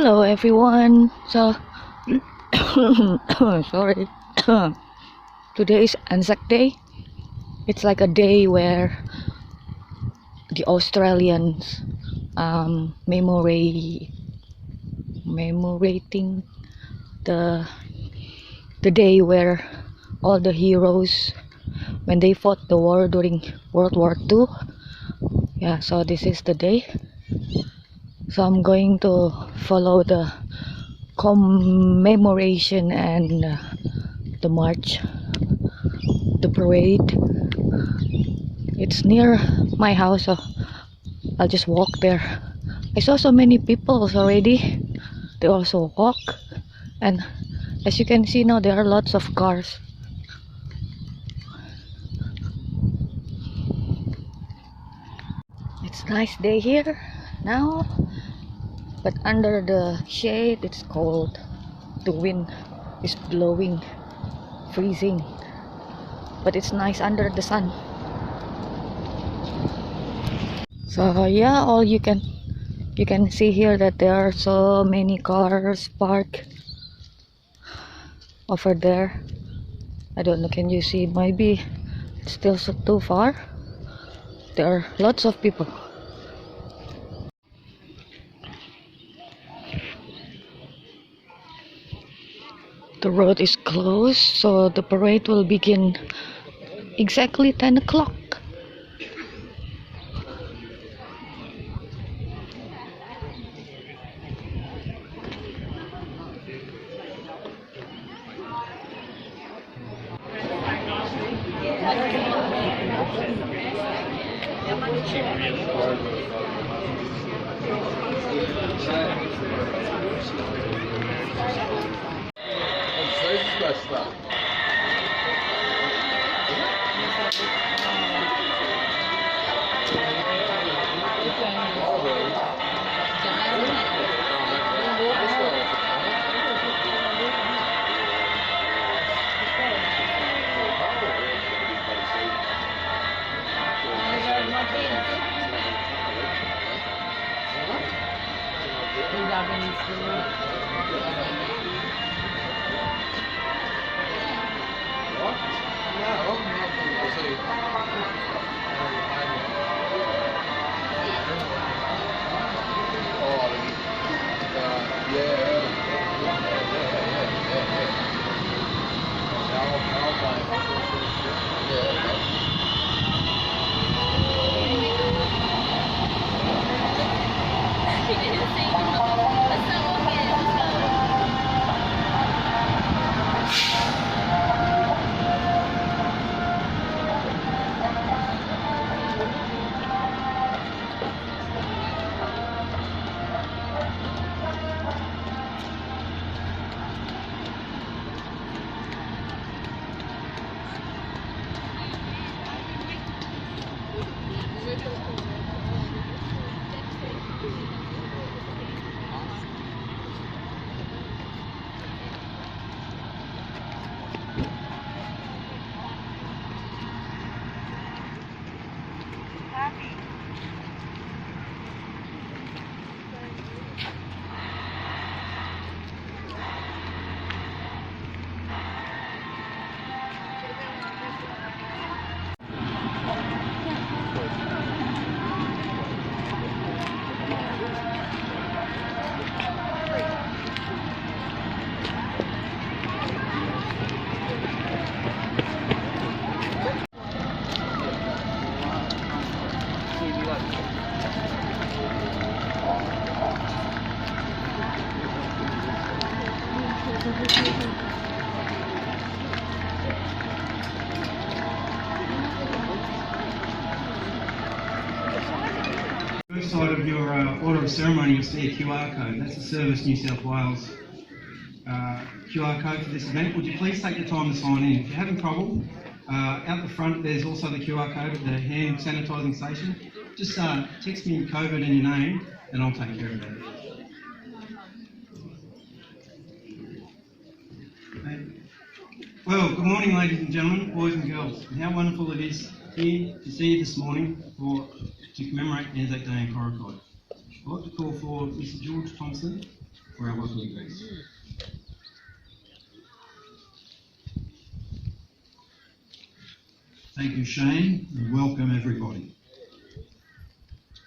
Hello everyone. So sorry. Today is Anzac Day. It's like a day where the Australians commemorating the day where all the heroes when they fought the war during World War II. Yeah, so this is the day. So I'm going to follow the commemoration and the march, the parade. It's near my house, so I'll just walk there. I saw so many people already. They also walk, and as you can see now, there are lots of cars. It's a nice day here now, but under the shade it's cold. The wind is blowing, freezing, but it's nice under the sun. So yeah, all you can see here that there are so many cars parked over there. I don't know, can you see? Maybe it's still too far. There are lots of people. The road is closed, so the parade will begin exactly 10 o'clock. First side of your order of ceremony, you'll see a QR code. That's the Service New South Wales QR code for this event. Would you please take the time to sign in? If you're having trouble, out the front there's also the QR code at the hand sanitising station. Just text me COVID and your name and I'll take care of that. Well, good morning ladies and gentlemen, boys and girls, and how wonderful it is here to see you this morning to commemorate Anzac Day in Coraki. I'd like to call for Mr George Thompson for our local events. Thank you, Shane, and welcome everybody.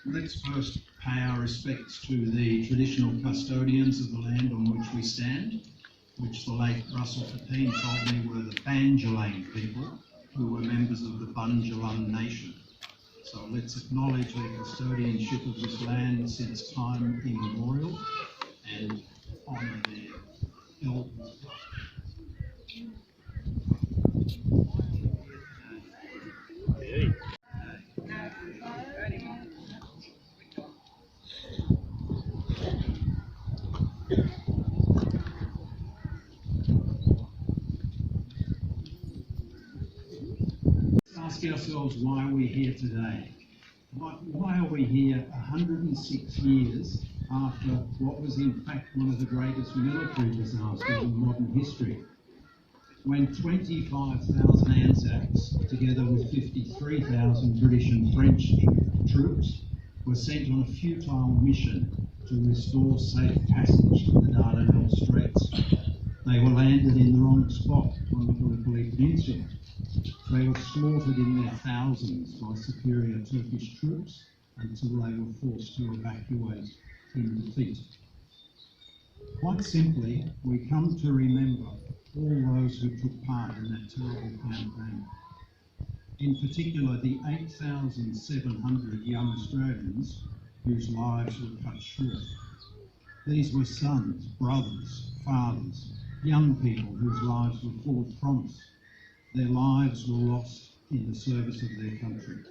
Let's first pay our respects to the traditional custodians of the land on which we stand, which the late Russell Fatine told me were the Banjalane people, who were members of the Bunjalung Nation. So let's acknowledge their custodianship of this land since time immemorial and honour their elders. Ask ourselves why we're here today. Why are we here 106 years after what was in fact one of the greatest military disasters in modern history? When 25,000 Anzacs, together with 53,000 British and French troops, were sent on a futile mission to restore safe passage to the Dardanelles Straits. They were landed in the wrong spot on the Gallipoli Peninsula. They were slaughtered in their thousands by superior Turkish troops until they were forced to evacuate in defeat. Quite simply, we come to remember all those who took part in that terrible campaign. In particular, the 8,700 young Australians whose lives were cut short. These were sons, brothers, fathers, young people whose lives were full of promise. Their lives were lost in the service of their country.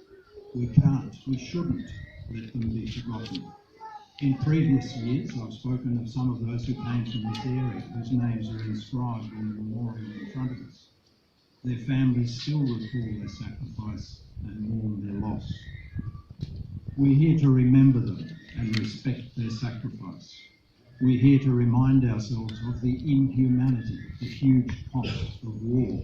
We shouldn't let them be forgotten. In previous years, I've spoken of some of those who came from this area, whose names are inscribed in the memorial in front of us. Their families still recall their sacrifice and mourn their loss. We're here to remember them and respect their sacrifice. We're here to remind ourselves of the inhumanity, the huge cost of war.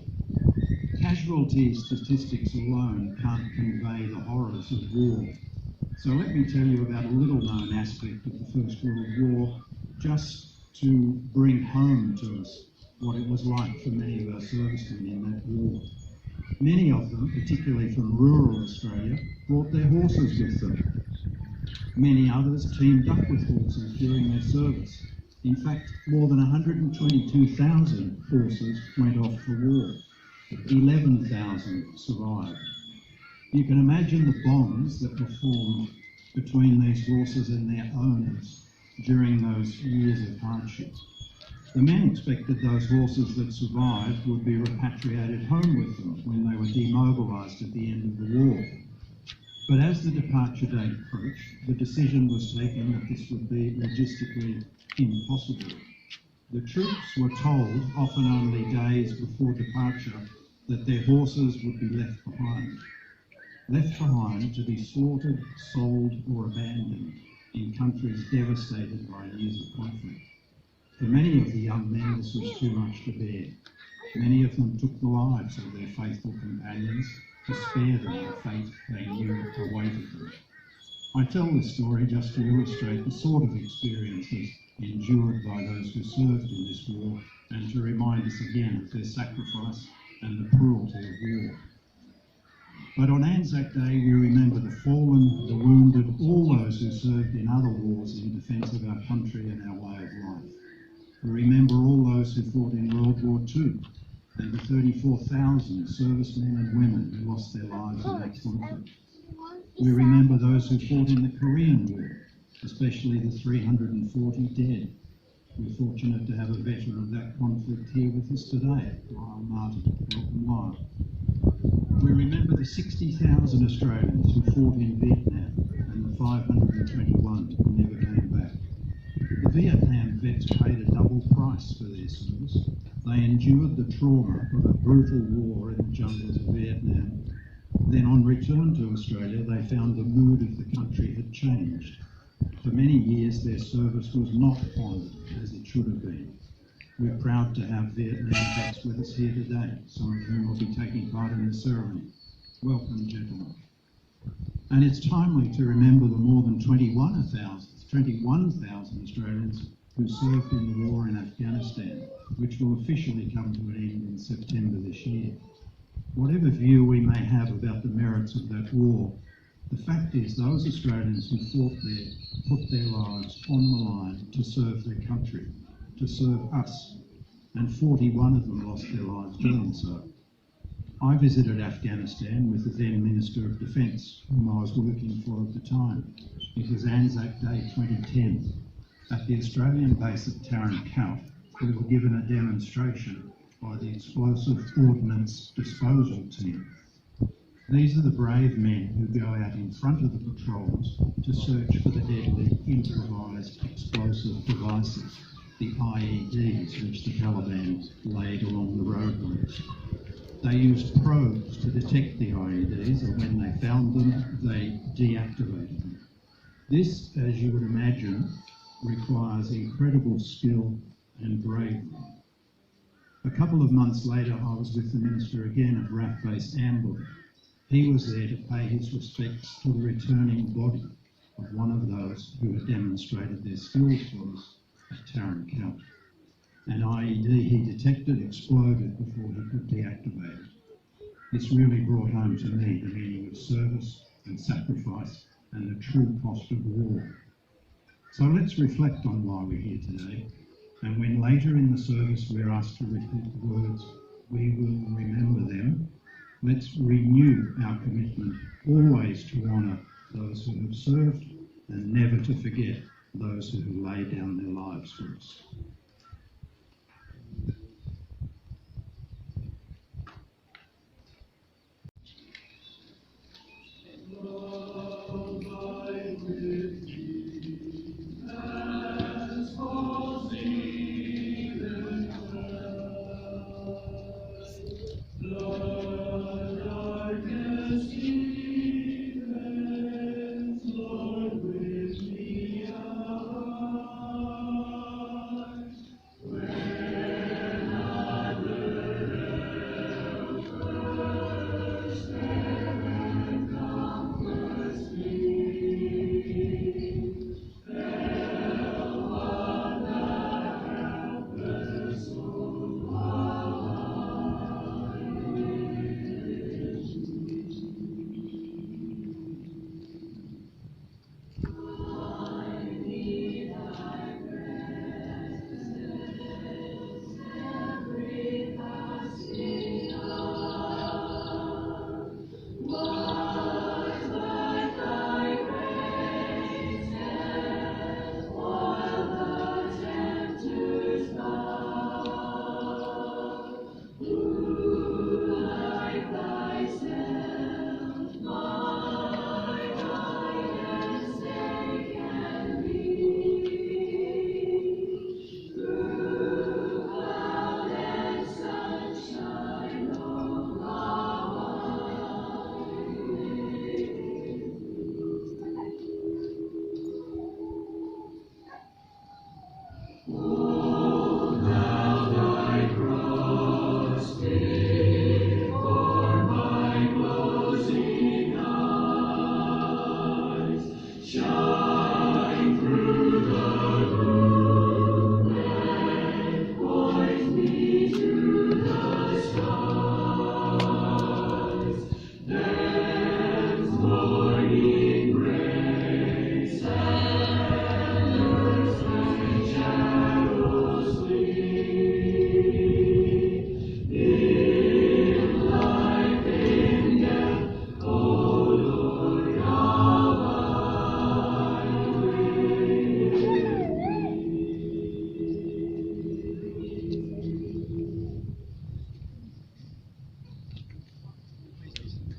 Casualty statistics alone can't convey the horrors of war. So let me tell you about a little-known aspect of the First World War, just to bring home to us what it was like for many of our servicemen in that war. Many of them, particularly from rural Australia, brought their horses with them. Many others teamed up with horses during their service. In fact, more than 122,000 horses went off to war. 11,000 survived. You can imagine the bonds that were formed between these horses and their owners during those years of hardship. The men expected those horses that survived would be repatriated home with them when they were demobilised at the end of the war. But as the departure date approached, the decision was taken that this would be logistically impossible. The troops were told, often only days before departure, that their horses would be left behind. Left behind to be slaughtered, sold or abandoned in countries devastated by years of conflict. For many of the young men this was too much to bear. Many of them took the lives of their faithful companions to spare them the fate they knew awaited them. I tell this story just to illustrate the sort of experiences endured by those who served in this war and to remind us again of their sacrifice and the cruelty of war. But on Anzac Day we remember the fallen, the wounded, all those who served in other wars in defence of our country and our way of life. We remember all those who fought in World War II and the 34,000 servicemen and women who lost their lives in that conflict. We remember those who fought in the Korean War, especially the 340 dead. We're fortunate to have a veteran of that conflict here with us today, Lyle Martin. Welcome, Lyle. We remember the 60,000 Australians who fought in Vietnam and the 521 who never came back. The Vietnam vets paid a double price for their service. They endured the trauma of a brutal war in the jungles of Vietnam. Then on return to Australia, they found the mood of the country had changed. For many years, their service was not honoured as it should have been. We're proud to have Vietnam vets with us here today, some of whom will be taking part in the ceremony. Welcome, gentlemen. And it's timely to remember the more than 21,000 Australians who served in the war in Afghanistan, which will officially come to an end in September this year. Whatever view we may have about the merits of that war, the fact is those Australians who fought there put their lives on the line to serve their country, to serve us, and 41 of them lost their lives doing so. I visited Afghanistan with the then Minister of Defence, whom I was working for at the time. It was Anzac Day 2010. At the Australian base at Count, we were given a demonstration by the Explosive Ordnance Disposal Team. These are the brave men who go out in front of the patrols to search for the deadly improvised explosive devices, the IEDs, which the Taliban laid along the roadways. They used probes to detect the IEDs, and when they found them, they deactivated them. This, as you would imagine, requires incredible skill and bravery. A couple of months later, I was with the Minister again at RAF Base Amber. He was there to pay his respects to the returning body of one of those who had demonstrated their skills for us at Taran Count. An IED he detected exploded before he could deactivate it. This really brought home to me the meaning of service and sacrifice and the true cost of war. So let's reflect on why we're here today, and when later in the service we're asked to repeat the words, "We will remember them," let's renew our commitment always to honour those who have served and never to forget those who have laid down their lives for us.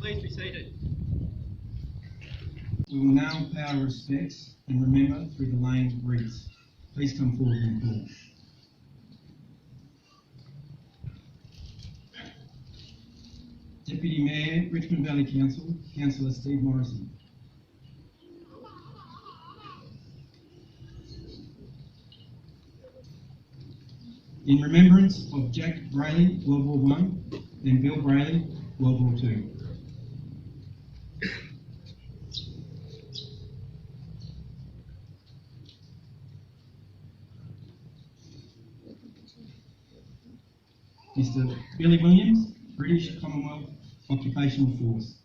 Please be seated. We will now pay our respects and remember through the laying of wreaths. Please come forward and call. Deputy Mayor, Richmond Valley Council, Councillor Steve Morrison. In remembrance of Jack Brayley, World War I, and Bill Brayley, World War II. Mr. Billy Williams, British Commonwealth Occupational Force.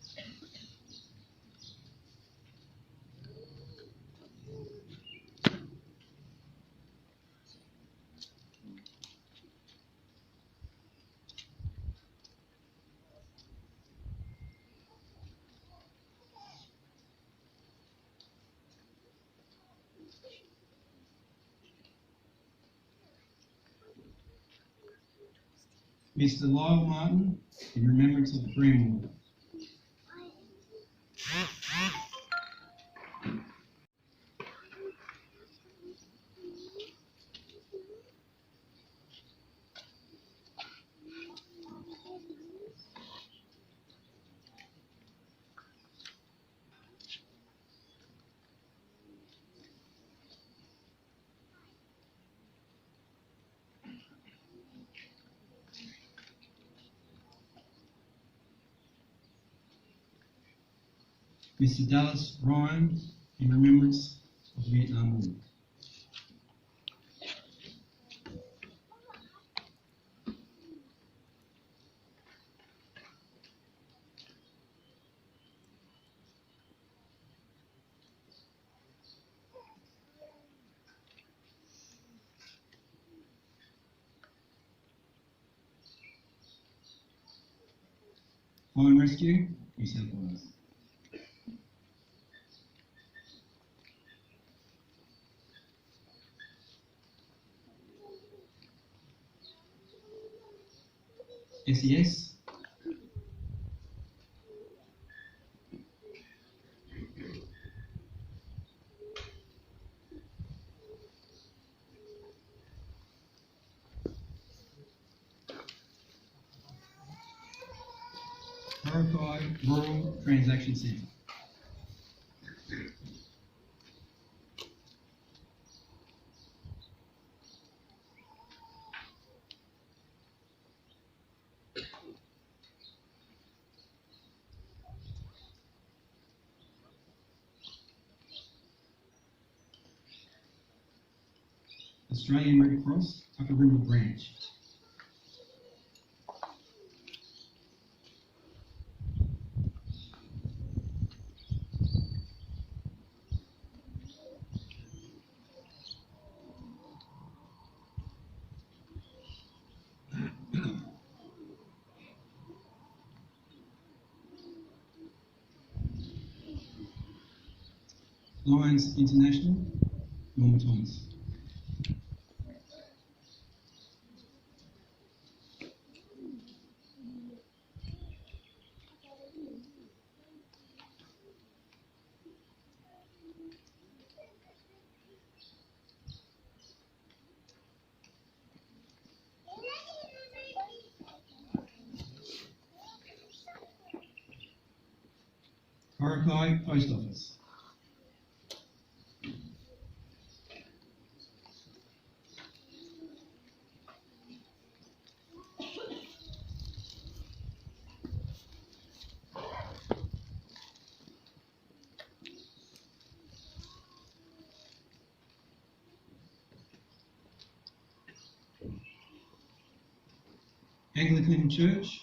Mr. Lyle Martin, in remembrance of the Korean War. Mr. Dallas Ryan, in remembrance of the Vietnam War. Fire and Rescue, New South Wales. SES, Coraki Rural Transaction Centre. Australian Red Cross, Upper River Branch. Lions International, Norma Thomas. Coraki Post Office. Anglican Church.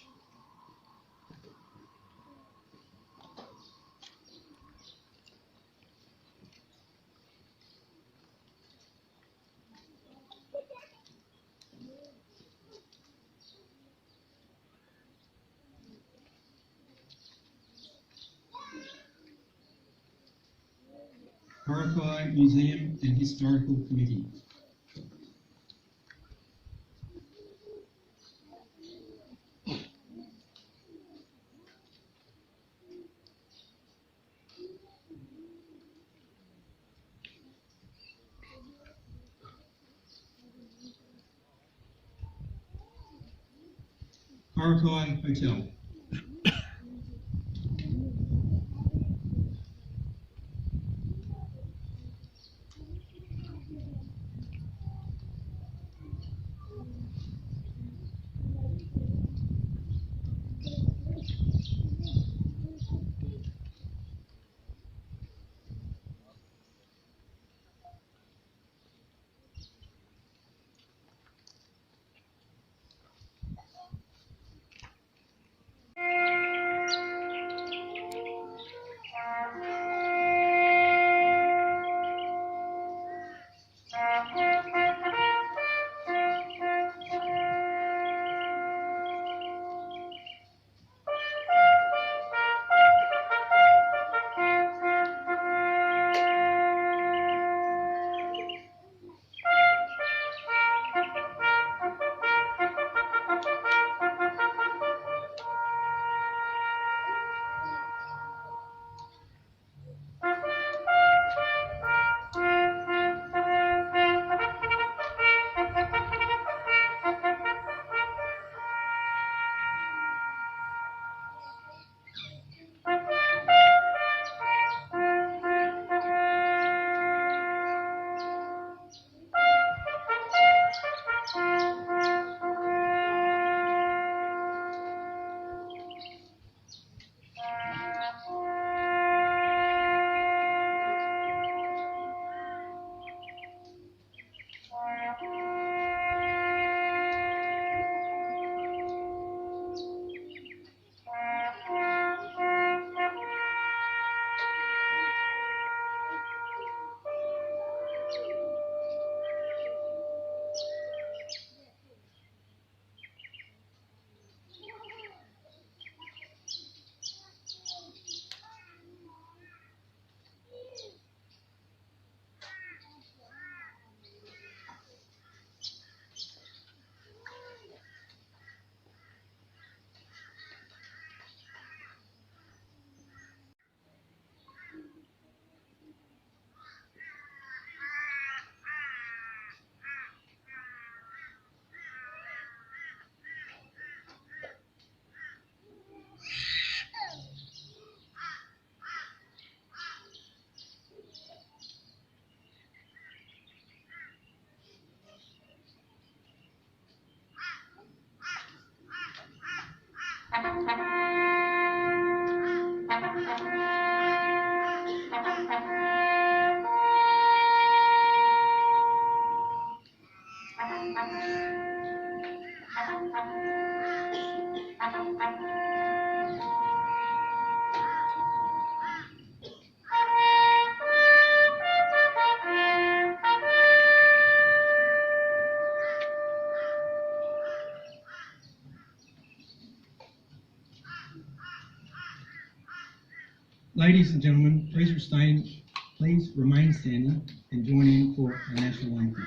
Coraki Museum and Historical Committee. Coraki Hotel. Ladies and gentlemen, please remain standing and join in for our national anthem.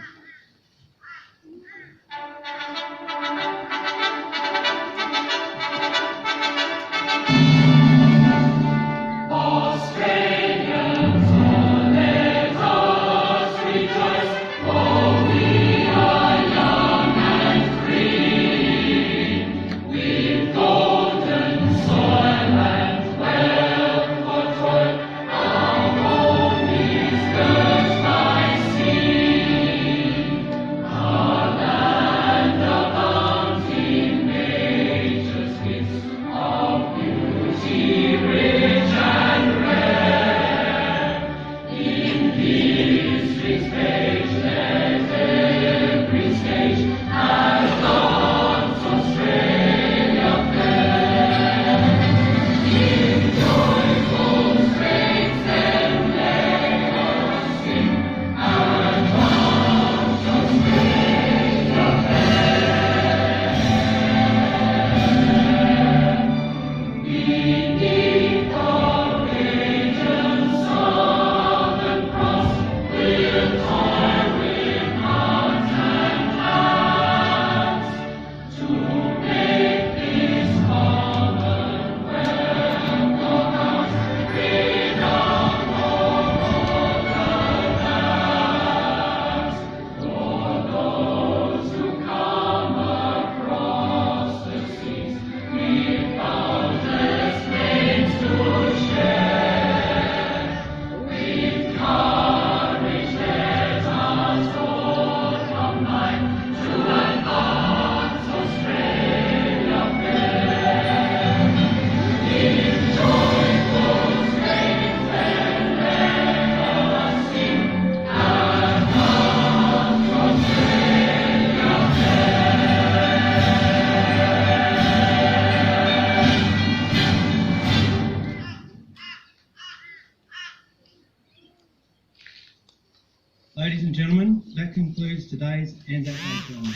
Ladies and gentlemen, that concludes today's Anzac Day ceremony.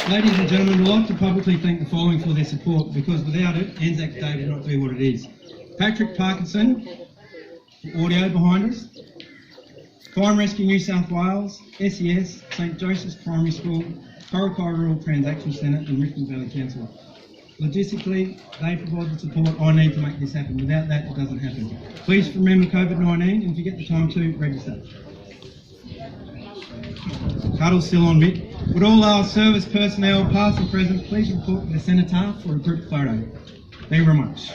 Ladies and gentlemen, we'd like to publicly thank the following for their support, because without it, Anzac Day would not be what it is. Patrick Parkinson, audio behind us. Fire and Rescue New South Wales, SES, St Joseph's Primary School, Coraki Rural Transaction Centre and Richmond Valley Council. Logistically, they provide the support I need to make this happen. Without that, it doesn't happen. Please remember COVID-19, and if you get the time to, register. Cuddle's still on bit. Would all our service personnel, past and present, please report to the Cenotaph for a group photo. Thank you very much.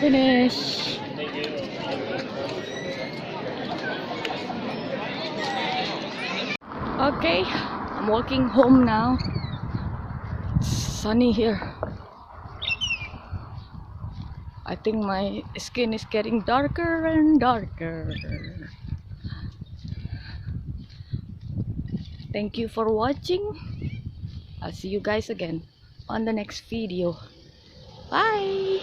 Finish. Okay, I'm walking home now. It's sunny here. I think my skin is getting darker and darker. Thank you for watching. I'll see you guys again on the next video. Bye.